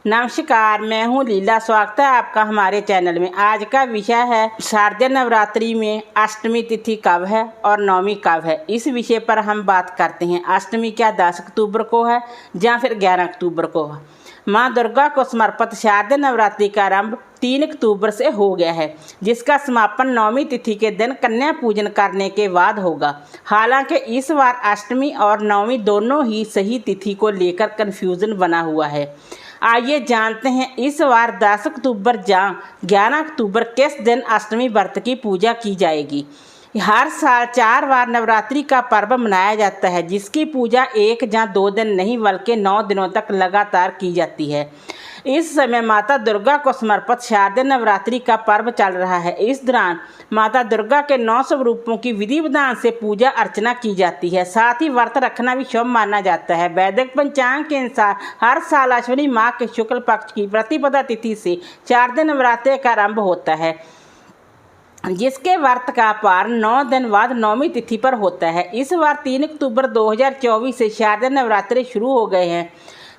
नमस्कार, मैं हूँ लीला। स्वागत है आपका हमारे चैनल में। आज का विषय है शारदीय नवरात्रि में अष्टमी तिथि कब है और नवमी कब है। इस विषय पर हम बात करते हैं। अष्टमी क्या 10 अक्टूबर को है या फिर 11 अक्टूबर को है। माँ दुर्गा को समर्पित शारदीय नवरात्रि का आरंभ 3 अक्टूबर से हो गया है, जिसका समापन नवमी तिथि के दिन कन्या पूजन करने के बाद होगा। हालांकि इस बार अष्टमी और नवमी दोनों ही सही तिथि को लेकर कन्फ्यूजन बना हुआ है। आइए जानते हैं इस बार 10 अक्टूबर या 11 अक्टूबर किस दिन अष्टमी व्रत की पूजा की जाएगी। हर साल 4 बार नवरात्रि का पर्व मनाया जाता है, जिसकी पूजा 1 या 2 दिन नहीं बल्कि 9 दिनों तक लगातार की जाती है। इस समय माता दुर्गा को समर्पित शारदीय नवरात्रि का पर्व चल रहा है। इस दौरान माता दुर्गा के 9 स्वरूपों की विधि विधान से पूजा अर्चना की जाती है। साथ ही व्रत रखना भी शुभ माना जाता है। वैदिक पंचांग के अनुसार हर साल अश्विनी माह के शुक्ल पक्ष की प्रतिपदा तिथि से शारदीय नवरात्रि का आरंभ होता है, जिसके व्रत का पारण 9 दिन बाद नवमी तिथि पर होता है। इस बार 3 अक्टूबर 2024 से शारदीय नवरात्रि शुरू हो गए हैं,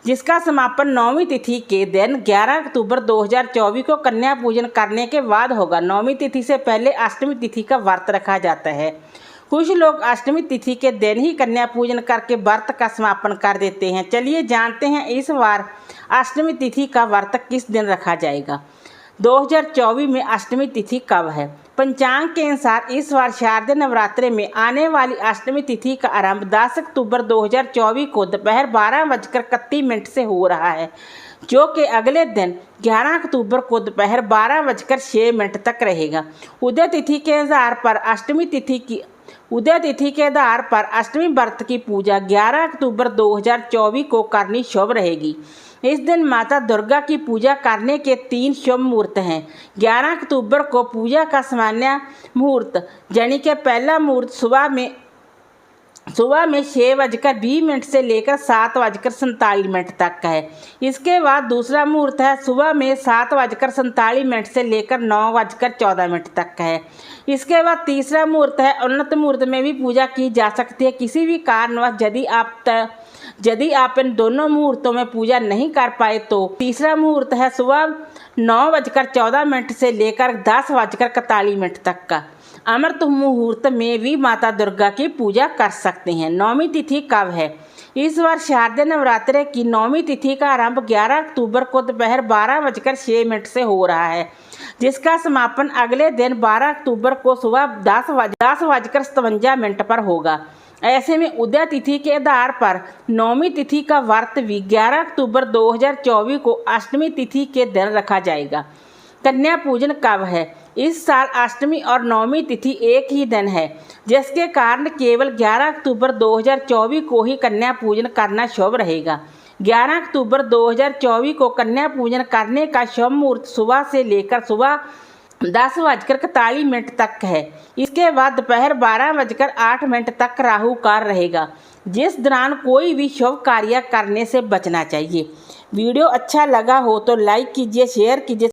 जिसका समापन नवमी तिथि के दिन 11 अक्टूबर 2024 को कन्या पूजन करने के बाद होगा। नवमी तिथि से पहले अष्टमी तिथि का व्रत रखा जाता है। कुछ लोग अष्टमी तिथि के दिन ही कन्या पूजन करके व्रत का समापन कर देते हैं। चलिए जानते हैं इस बार अष्टमी तिथि का व्रत किस दिन रखा जाएगा। 2024 में अष्टमी तिथि कब है। पंचांग के अनुसार इस बार शारदीय नवरात्रि में आने वाली अष्टमी तिथि का आरंभ 10 अक्टूबर 2024 को दोपहर 12:31 से हो रहा है, जो कि अगले दिन 11 अक्टूबर को दोपहर 12:06 तक रहेगा। उदय तिथि के आधार पर अष्टमी व्रत की पूजा 11 अक्टूबर 2024 को करनी शुभ रहेगी। इस दिन माता दुर्गा की पूजा करने के 3 शुभ मुहूर्त हैं। 11 अक्टूबर को पूजा का सामान्य मुहूर्त यानी कि पहला मुहूर्त सुबह में 6:20 से लेकर 7:47 तक है। इसके बाद दूसरा मुहूर्त है सुबह में 7:47 से लेकर 9:14 तक है। इसके बाद तीसरा मुहूर्त है। उन्नत मुहूर्त में भी पूजा की जा सकती है। किसी भी कारणवश यदि आप इन दोनों मुहूर्तों में पूजा नहीं कर पाए तो तीसरा मुहूर्त है सुबह 9:14 से लेकर 10:41 तक का। अमृत मुहूर्त में भी माता दुर्गा की पूजा कर सकते हैं। नवमी तिथि कब है। इस बार शारदीय नवरात्रि की नवमी तिथि का आरंभ 11 अक्टूबर को दोपहर 12:06 से हो रहा है, जिसका समापन अगले दिन 12 अक्टूबर को सुबह 10:57 पर होगा। ऐसे में उदय तिथि के आधार पर नवमी तिथि का व्रत भी 11 अक्टूबर 2024 को अष्टमी तिथि के दिन रखा जाएगा। कन्या पूजन कब है। इस साल अष्टमी और नवमी तिथि एक ही दिन है, जिसके कारण केवल 11 अक्टूबर 2024 को ही कन्या पूजन करना शुभ रहेगा। 11 अक्टूबर 2024 को कन्या पूजन करने का शुभ मुहूर्त सुबह से लेकर सुबह 10:41 तक है। इसके बाद दोपहर 12:08 तक राहु काल रहेगा, जिस दौरान कोई भी शुभ कार्य करने से बचना चाहिए। वीडियो अच्छा लगा हो तो लाइक कीजिए, शेयर कीजिए।